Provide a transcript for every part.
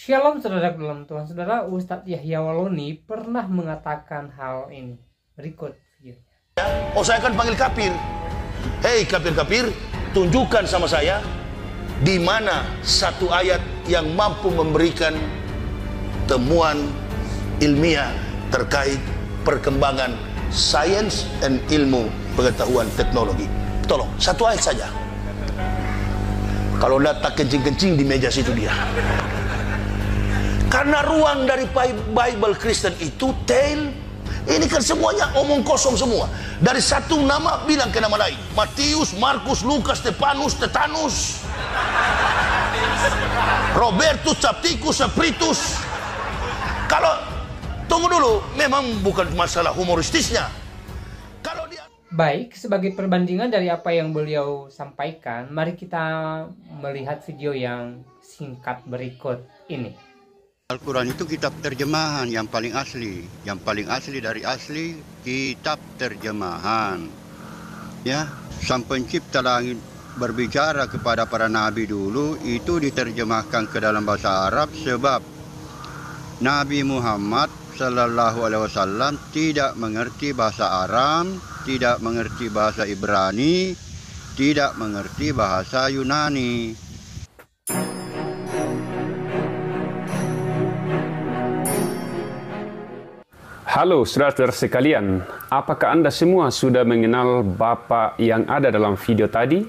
Shalom saudara dalam Tuhan. Saudara, Ustadz Yahya Waloni pernah mengatakan hal ini. Berikut videonya. Oh, saya akan panggil kafir. Hei kafir-kafir, tunjukkan sama saya di mana satu ayat yang mampu memberikan temuan ilmiah terkait perkembangan sains dan ilmu pengetahuan teknologi. Tolong, satu ayat saja. Kalau tidak tak kencing-kencing di meja situ dia. Karena ruang dari Bible Kristen itu tail. Ini kan semuanya omong kosong semua. Dari satu nama bilang ke nama lain. Matius, Markus, Lukas, Stefanus, Tetanus, Robertus, Capticus, Spiritus. Kalau tunggu dulu, memang bukan masalah humoristisnya. Kalau dia Baik, sebagai perbandingan dari apa yang beliau sampaikan, mari kita melihat video yang singkat berikut ini. Al-Quran itu kitab terjemahan yang paling asli. Yang paling asli dari asli, kitab terjemahan. Ya, Sang Pencipta langit berbicara kepada para nabi dulu, itu diterjemahkan ke dalam bahasa Arab sebab Nabi Muhammad Sallallahu Alaihi Wasallam tidak mengerti bahasa Aram, tidak mengerti bahasa Ibrani, tidak mengerti bahasa Yunani. Halo saudara-saudara sekalian, apakah Anda semua sudah mengenal Bapak yang ada dalam video tadi?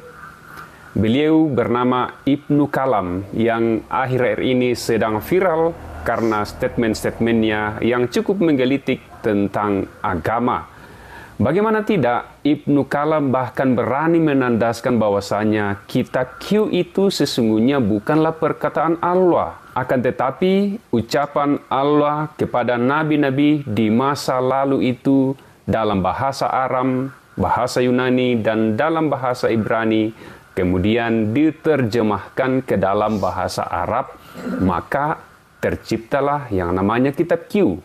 Beliau bernama Ibnu Kalam yang akhir-akhir ini sedang viral karena statement-statementnya yang cukup menggelitik tentang agama. Bagaimana tidak, Ibnu Kalam bahkan berani menandaskan bahwasanya kitab Q itu sesungguhnya bukanlah perkataan Allah. Akan tetapi, ucapan Allah kepada nabi-nabi di masa lalu itu dalam bahasa Aram, bahasa Yunani, dan dalam bahasa Ibrani, kemudian diterjemahkan ke dalam bahasa Arab, maka terciptalah yang namanya kitab Q.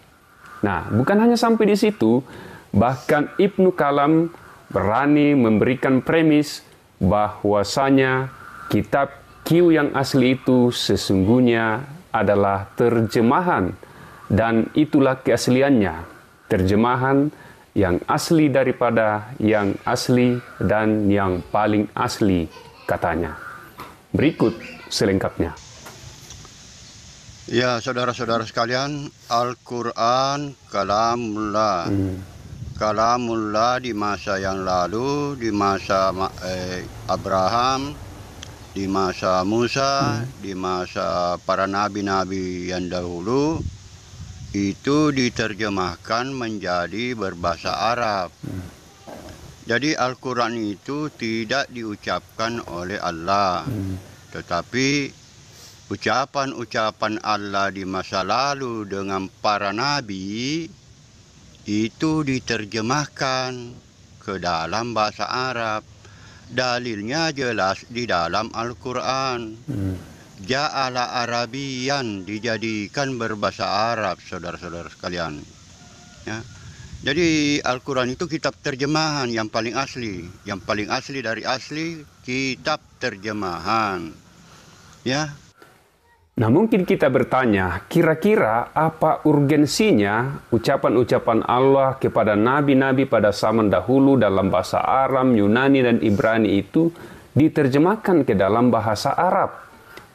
Nah, bukan hanya sampai di situ, bahkan Ibnu Kalam berani memberikan premis bahwasanya kitab Q yang asli itu sesungguhnya adalah terjemahan, dan itulah keasliannya, terjemahan yang asli daripada yang asli dan yang paling asli katanya. Berikut selengkapnya. Ya, saudara-saudara sekalian, Al-Quran Kalamullah. Kalamullah di masa yang lalu, di masa Abraham, di masa Musa, di masa para nabi-nabi yang dahulu, itu diterjemahkan menjadi berbahasa Arab. Jadi Al-Quran itu tidak diucapkan oleh Allah, tetapi ucapan-ucapan Allah di masa lalu dengan para nabi itu diterjemahkan ke dalam bahasa Arab. Dalilnya jelas di dalam Al-Quran. Ja'ala Arabian, dijadikan berbahasa Arab, saudara-saudara sekalian. Ya. Jadi Al-Quran itu kitab terjemahan yang paling asli. Yang paling asli dari asli, kitab terjemahan. Ya. Nah, mungkin kita bertanya, kira-kira apa urgensinya ucapan-ucapan Allah kepada nabi-nabi pada zaman dahulu dalam bahasa Aram, Yunani, dan Ibrani itu diterjemahkan ke dalam bahasa Arab?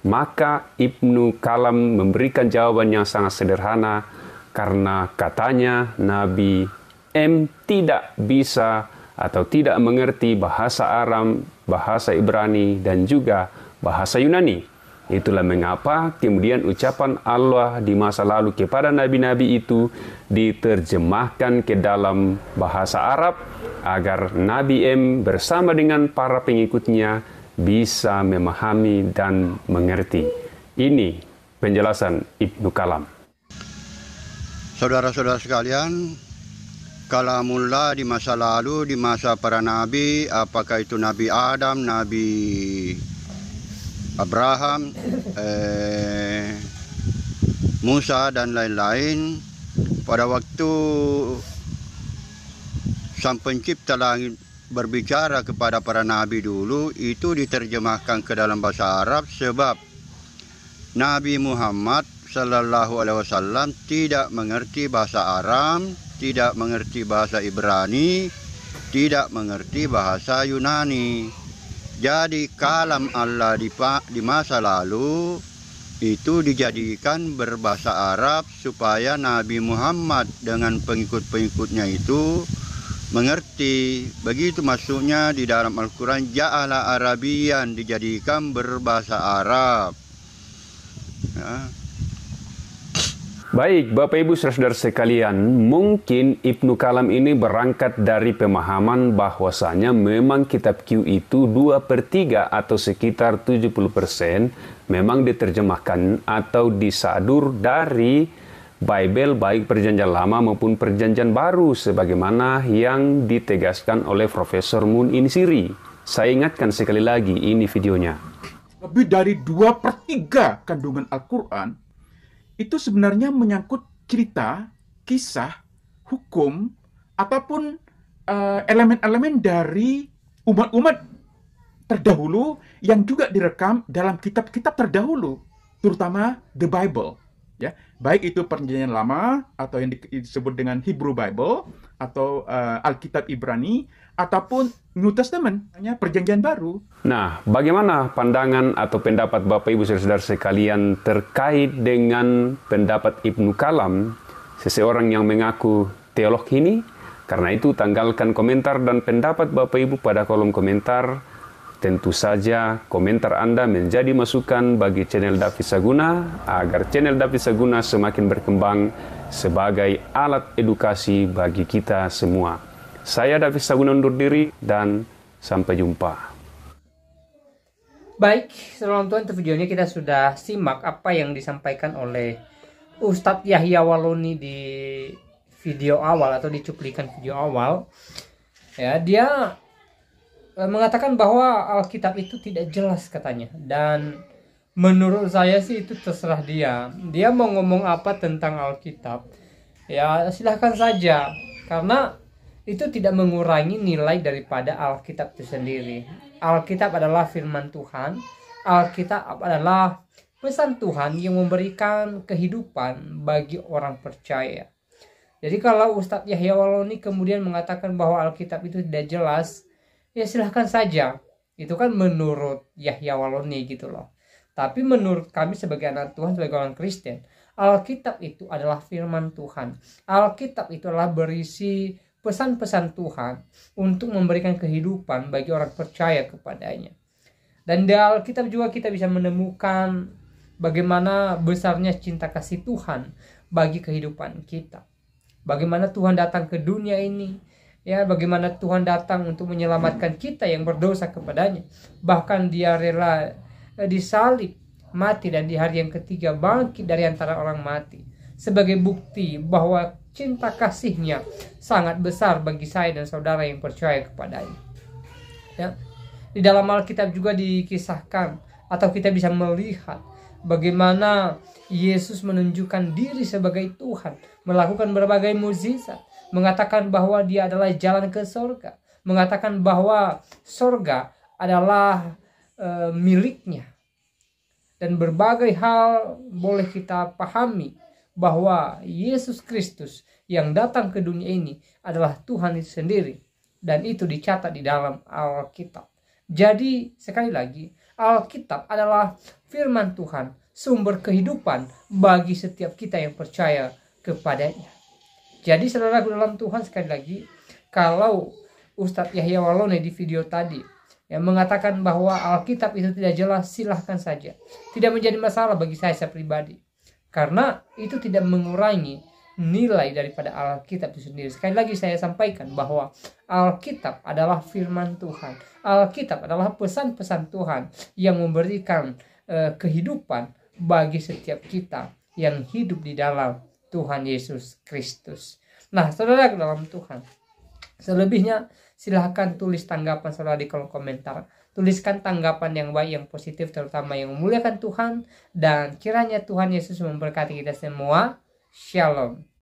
Maka Ibnu Kalam memberikan jawaban yang sangat sederhana, karena katanya Nabi M tidak bisa atau tidak mengerti bahasa Aram, bahasa Ibrani, dan juga bahasa Yunani. Itulah mengapa kemudian ucapan Allah di masa lalu kepada nabi-nabi itu diterjemahkan ke dalam bahasa Arab agar Nabi M bersama dengan para pengikutnya bisa memahami dan mengerti. Ini penjelasan Ibnu Kalam. Saudara-saudara sekalian, Kalamullah di masa lalu, di masa para nabi, apakah itu Nabi Adam, Nabi Abraham, Musa, dan lain-lain, pada waktu Sang Pencipta langit berbicara kepada para nabi dulu, itu diterjemahkan ke dalam bahasa Arab sebab Nabi Muhammad Sallallahu Alaihi Wasallam tidak mengerti bahasa Aram, tidak mengerti bahasa Ibrani, tidak mengerti bahasa Yunani. Jadi kalam Allah di masa lalu itu dijadikan berbahasa Arab supaya Nabi Muhammad dengan pengikut-pengikutnya itu mengerti. Begitu maksudnya di dalam Al-Quran, ja'ala Arabian, dijadikan berbahasa Arab. Ya. Baik, Bapak Ibu saudara sekalian, mungkin Ibnu Kalam ini berangkat dari pemahaman bahwasanya memang kitab Q itu 2/3 atau sekitar 70% memang diterjemahkan atau disadur dari Bible baik Perjanjian Lama maupun Perjanjian Baru sebagaimana yang ditegaskan oleh Profesor Moon Insiri. Saya ingatkan sekali lagi, ini videonya. Lebih dari 2/3 kandungan Al-Quran itu sebenarnya menyangkut cerita, kisah, hukum, ataupun elemen-elemen dari umat-umat terdahulu yang juga direkam dalam kitab-kitab terdahulu, terutama the Bible. Ya, baik itu Perjanjian Lama atau yang disebut dengan Hebrew Bible atau Alkitab Ibrani ataupun New Testament, hanya Perjanjian Baru. Nah, bagaimana pandangan atau pendapat Bapak Ibu saudara sekalian terkait dengan pendapat Ibnu Kalam, seseorang yang mengaku teolog ini? Karena itu tanggalkan komentar dan pendapat Bapak Ibu pada kolom komentar. Tentu saja komentar Anda menjadi masukan bagi channel David Saguna agar channel David Saguna semakin berkembang sebagai alat edukasi bagi kita semua. Saya David Saguna undur diri dan sampai jumpa. Baik, saudara Tuhan, untuk videonya kita sudah simak apa yang disampaikan oleh Ustadz Yahya Waloni di video awal atau di cuplikan video awal. Ya, dia mengatakan bahwa Alkitab itu tidak jelas katanya, dan menurut saya sih itu terserah dia mau ngomong apa tentang Alkitab, ya silahkan saja, karena itu tidak mengurangi nilai daripada Alkitab itu sendiri. Alkitab adalah firman Tuhan, Alkitab adalah pesan Tuhan yang memberikan kehidupan bagi orang percaya. Jadi kalau Ustadz Yahya Waloni kemudian mengatakan bahwa Alkitab itu tidak jelas, ya silahkan saja. Itu kan menurut Yahya Waloni gitu loh. Tapi menurut kami sebagai anak Tuhan, sebagai orang Kristen, Alkitab itu adalah firman Tuhan. Alkitab itu adalah berisi pesan-pesan Tuhan untuk memberikan kehidupan bagi orang percaya kepadanya. Dan di Alkitab juga kita bisa menemukan bagaimana besarnya cinta kasih Tuhan bagi kehidupan kita. Bagaimana Tuhan datang ke dunia ini, ya, bagaimana Tuhan datang untuk menyelamatkan kita yang berdosa kepadanya. Bahkan dia rela disalib, mati, dan di hari yang ketiga bangkit dari antara orang mati. Sebagai bukti bahwa cinta kasihnya sangat besar bagi saya dan saudara yang percaya kepadanya. Ya. Di dalam Alkitab juga dikisahkan atau kita bisa melihat bagaimana Yesus menunjukkan diri sebagai Tuhan, melakukan berbagai mukjizat, mengatakan bahwa dia adalah jalan ke sorga, mengatakan bahwa sorga adalah miliknya. Dan berbagai hal boleh kita pahami bahwa Yesus Kristus yang datang ke dunia ini adalah Tuhan itu sendiri. Dan itu dicatat di dalam Alkitab. Jadi sekali lagi, Alkitab adalah firman Tuhan, sumber kehidupan bagi setiap kita yang percaya kepadanya. Jadi saudaraku dalam Tuhan, sekali lagi, kalau Ustadz Yahya Waloni di video tadi yang mengatakan bahwa Alkitab itu tidak jelas, silahkan saja. Tidak menjadi masalah bagi saya pribadi. Karena itu tidak mengurangi nilai daripada Alkitab itu sendiri. Sekali lagi saya sampaikan bahwa Alkitab adalah firman Tuhan. Alkitab adalah pesan-pesan Tuhan yang memberikan kehidupan bagi setiap kita yang hidup di dalam Tuhan Yesus Kristus. Nah, saudara dalam Tuhan, selebihnya silahkan tulis tanggapan saudara di kolom komentar. Tuliskan tanggapan yang baik, yang positif, terutama yang memuliakan Tuhan. Dan kiranya Tuhan Yesus memberkati kita semua. Shalom.